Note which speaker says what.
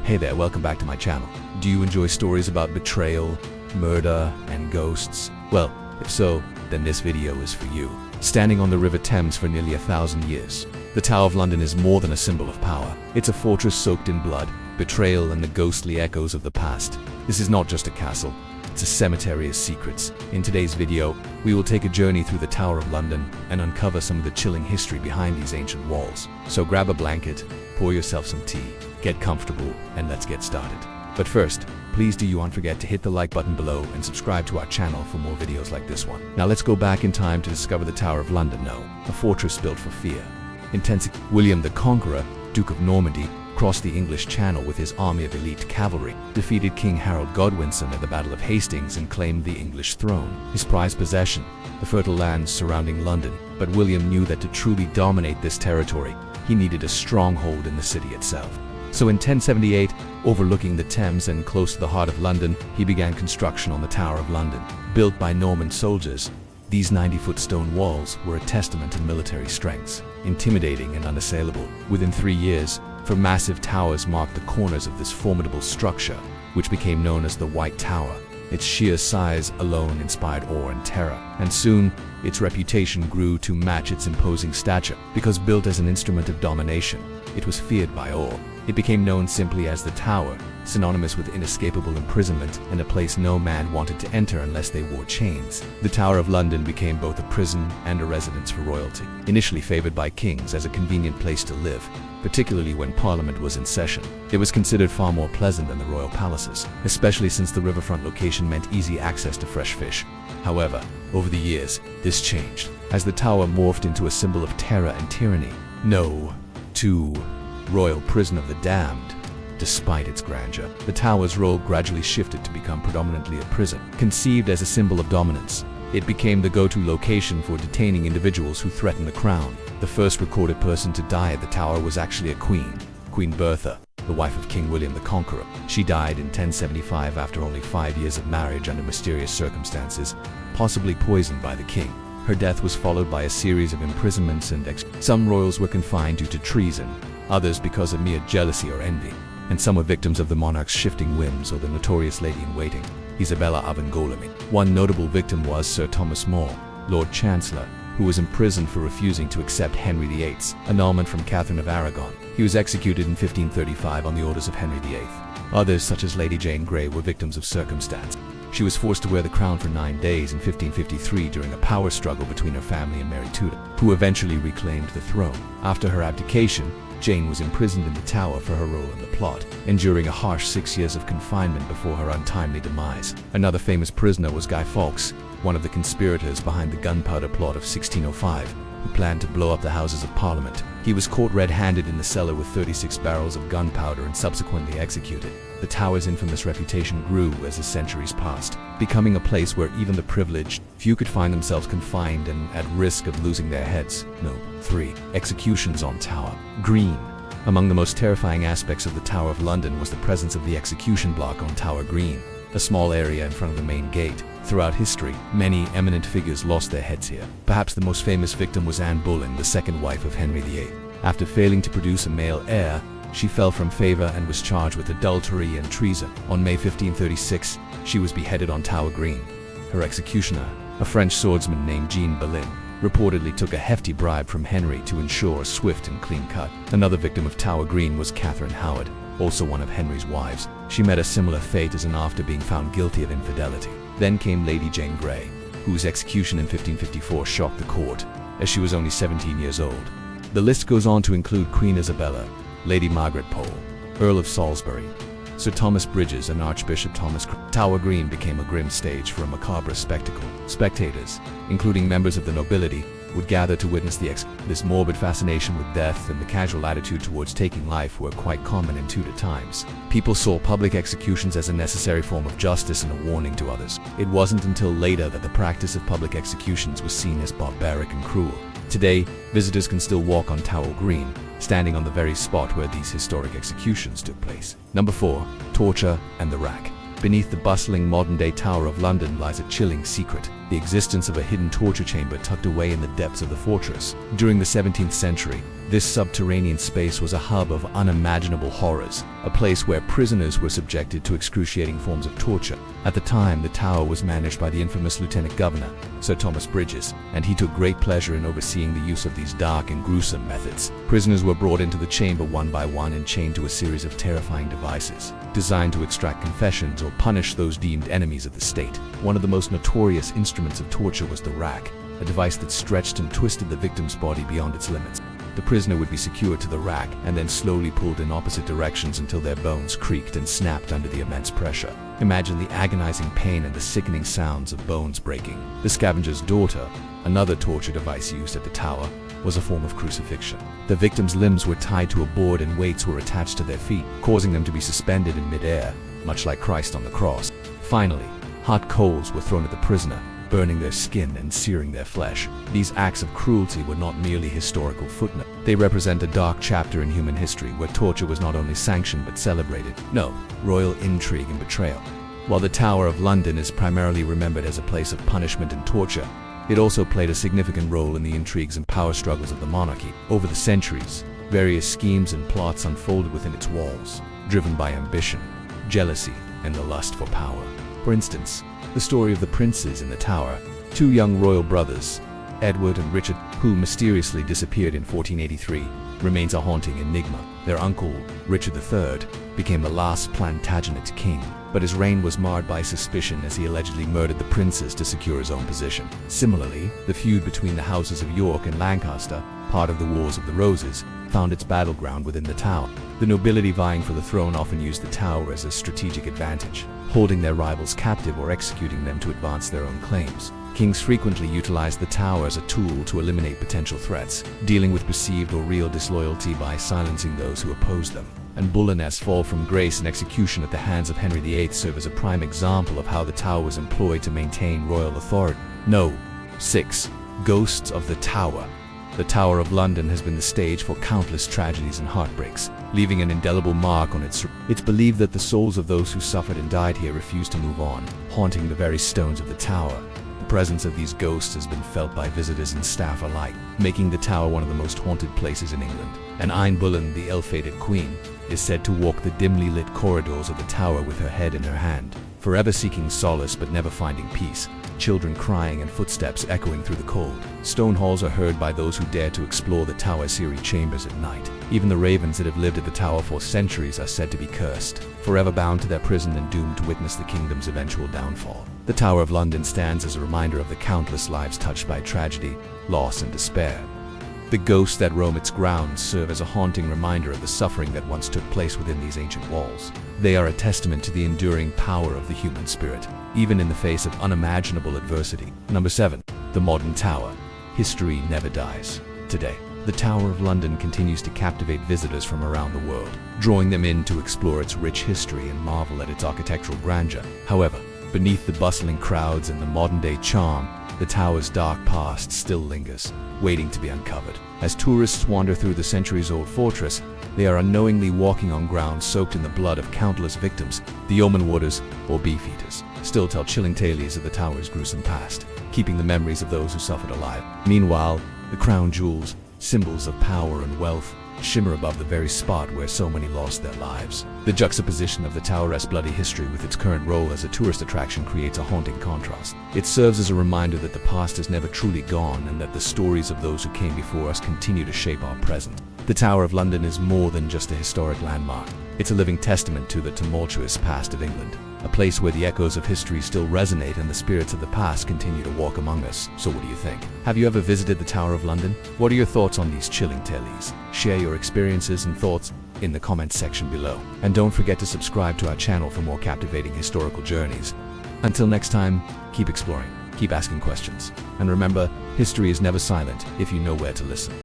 Speaker 1: Hey there, welcome back to my channel. Do you enjoy stories about betrayal, murder, and ghosts? Well, if so, then this video is for you. Standing on the River Thames for nearly 1,000 years, the Tower of London is more than a symbol of power. It's a fortress soaked in blood, betrayal, and the ghostly echoes of the past. This is not just a castle, it's a cemetery of secrets. In today's video, we will take a journey through the Tower of London and uncover some of the chilling history behind these ancient walls. So grab a blanket, pour yourself some tea, get comfortable, and let's get started. But first, please do not forget to hit the like button below and subscribe to our channel for more videos like this one. Now let's go back in time to discover the Tower of London. A fortress built for fear. William the Conqueror, Duke of Normandy, crossed the English Channel with his army of elite cavalry, defeated King Harold Godwinson at the Battle of Hastings, and claimed the English throne. His prized possession, the fertile lands surrounding London. But William knew that to truly dominate this territory, he needed a stronghold in the city itself. So in 1078, overlooking the Thames and close to the heart of London, he began construction on the Tower of London. Built by Norman soldiers, these 90-foot stone walls were a testament to military strengths, intimidating and unassailable. Within 3 years, four massive towers marked the corners of this formidable structure, which became known as the White Tower. Its sheer size alone inspired awe and terror, and soon its reputation grew to match its imposing stature. Because built as an instrument of domination, it was feared by all. It became known simply as the Tower, synonymous with inescapable imprisonment and a place no man wanted to enter unless they wore chains. The Tower of London became both a prison and a residence for royalty. Initially favored by kings as a convenient place to live, particularly when Parliament was in session, it was considered far more pleasant than the royal palaces, especially since the riverfront location meant easy access to fresh fish. However, over the years, this changed, as the tower morphed into a symbol of terror and tyranny. No to royal prison of the damned. Despite its grandeur, the tower's role gradually shifted to become predominantly a prison. Conceived as a symbol of dominance, it became the go-to location for detaining individuals who threatened the crown. The first recorded person to die at the tower was actually a queen, Queen Bertha, the wife of King William the Conqueror. She died in 1075 after only 5 years of marriage under mysterious circumstances, possibly poisoned by the king. Her death was followed by a series of imprisonments and Some royals were confined due to treason, others because of mere jealousy or envy, and some were victims of the monarch's shifting whims or the notorious lady-in-waiting, Isabella of Angoulême. One notable victim was Sir Thomas More, Lord Chancellor, who was imprisoned for refusing to accept Henry VIII's annulment from Catherine of Aragon. He was executed in 1535 on the orders of Henry VIII. Others, such as Lady Jane Grey, were victims of circumstance. She was forced to wear the crown for 9 days in 1553 during a power struggle between her family and Mary Tudor, who eventually reclaimed the throne. After her abdication, Jane was imprisoned in the Tower for her role in the plot, enduring a harsh 6 years of confinement before her untimely demise. Another famous prisoner was Guy Fawkes, one of the conspirators behind the gunpowder plot of 1605, who planned to blow up the Houses of Parliament. He was caught red-handed in the cellar with 36 barrels of gunpowder and subsequently executed. The Tower's infamous reputation grew as the centuries passed, becoming a place where even the privileged few could find themselves confined and at risk of losing their heads. 3. Executions on Tower Green. Among the most terrifying aspects of the Tower of London was the presence of the execution block on Tower Green, a small area in front of the main gate. Throughout history, many eminent figures lost their heads here. Perhaps the most famous victim was Anne Boleyn, the second wife of Henry VIII. After failing to produce a male heir, she fell from favor and was charged with adultery and treason. On May 1536, she was beheaded on Tower Green. Her executioner, a French swordsman named Jean Boleyn, reportedly took a hefty bribe from Henry to ensure a swift and clean cut. Another victim of Tower Green was Catherine Howard, also one of Henry's wives. She met a similar fate as an after being found guilty of infidelity. Then came Lady Jane Grey, whose execution in 1554 shocked the court, as she was only 17 years old. The list goes on to include Queen Isabella, Lady Margaret Pole, Earl of Salisbury, Sir Thomas Bridges, and Archbishop Thomas. Tower Green became a grim stage for a macabre spectacle. Spectators, including members of the nobility, would gather to witness this morbid fascination with death and the casual attitude towards taking life were quite common in Tudor times. People saw public executions as a necessary form of justice and a warning to others. It wasn't until later that the practice of public executions was seen as barbaric and cruel. Today, visitors can still walk on Tower Green, standing on the very spot where these historic executions took place. 4. Torture and the rack. Beneath the bustling modern-day Tower of London lies a chilling secret. the existence of a hidden torture chamber tucked away in the depths of the fortress. During the 17th century, this subterranean space was a hub of unimaginable horrors, a place where prisoners were subjected to excruciating forms of torture. At the time, the tower was managed by the infamous Lieutenant Governor, Sir Thomas Bridges, and he took great pleasure in overseeing the use of these dark and gruesome methods. Prisoners were brought into the chamber one by one and chained to a series of terrifying devices, designed to extract confessions or punish those deemed enemies of the state. One of the most notorious instruments of torture was the rack, a device that stretched and twisted the victim's body beyond its limits. The prisoner would be secured to the rack and then slowly pulled in opposite directions until their bones creaked and snapped under the immense pressure. Imagine the agonizing pain and the sickening sounds of bones breaking. The scavenger's daughter, another torture device used at the tower, was a form of crucifixion. The victim's limbs were tied to a board and weights were attached to their feet, causing them to be suspended in midair, much like Christ on the cross. Finally, hot coals were thrown at the prisoner, burning their skin and searing their flesh. These acts of cruelty were not merely historical footnotes. They represent a dark chapter in human history where torture was not only sanctioned but celebrated. No, royal intrigue and betrayal. While the Tower of London is primarily remembered as a place of punishment and torture, it also played a significant role in the intrigues and power struggles of the monarchy. Over the centuries, various schemes and plots unfolded within its walls, driven by ambition, jealousy, and the lust for power. For instance, the story of the princes in the tower, two young royal brothers, Edward and Richard, who mysteriously disappeared in 1483, remains a haunting enigma. Their uncle, Richard III, became the last Plantagenet king, but his reign was marred by suspicion as he allegedly murdered the princes to secure his own position. Similarly, the feud between the houses of York and Lancaster, part of the Wars of the Roses, found its battleground within the tower. The nobility vying for the throne often used the tower as a strategic advantage, holding their rivals captive or executing them to advance their own claims. Kings frequently utilized the tower as a tool to eliminate potential threats, dealing with perceived or real disloyalty by silencing those who opposed them. Anne Boleyn's fall from grace and execution at the hands of Henry VIII serve as a prime example of how the tower was employed to maintain royal authority. No. 6. Ghosts of the Tower. The Tower of London has been the stage for countless tragedies and heartbreaks, leaving an indelible mark on its. It's believed that the souls of those who suffered and died here refuse to move on, haunting the very stones of the tower. The presence of these ghosts has been felt by visitors and staff alike, making the tower one of the most haunted places in England. And Anne Boleyn, the ill-fated queen, is said to walk the dimly lit corridors of the tower with her head in her hand, forever seeking solace but never finding peace. Children crying and footsteps echoing through the cold. Stone halls are heard by those who dare to explore the tower's serried chambers at night. Even the ravens that have lived at the tower for centuries are said to be cursed, forever bound to their prison and doomed to witness the kingdom's eventual downfall. The Tower of London stands as a reminder of the countless lives touched by tragedy, loss, and despair. The ghosts that roam its grounds serve as a haunting reminder of the suffering that once took place within these ancient walls. They are a testament to the enduring power of the human spirit, even in the face of unimaginable adversity. Number 7. The Modern Tower. History never dies. Today, the Tower of London continues to captivate visitors from around the world, drawing them in to explore its rich history and marvel at its architectural grandeur. However, beneath the bustling crowds and the modern-day charm, the tower's dark past still lingers, waiting to be uncovered. As tourists wander through the centuries-old fortress, they are unknowingly walking on ground soaked in the blood of countless victims. The yeoman warders, or beefeaters, still tell chilling tales of the tower's gruesome past, keeping the memories of those who suffered alive. Meanwhile, the crown jewels, symbols of power and wealth, shimmer above the very spot where so many lost their lives. The juxtaposition of the tower's bloody history with its current role as a tourist attraction creates a haunting contrast. It serves as a reminder that the past is never truly gone and that the stories of those who came before us continue to shape our present. The Tower of London is more than just a historic landmark. It's a living testament to the tumultuous past of England, a place where the echoes of history still resonate and the spirits of the past continue to walk among us. So what do you think? Have you ever visited the Tower of London? What are your thoughts on these chilling tales? Share your experiences and thoughts in the comments section below. And don't forget to subscribe to our channel for more captivating historical journeys. Until next time, keep exploring, keep asking questions, and remember, history is never silent if you know where to listen.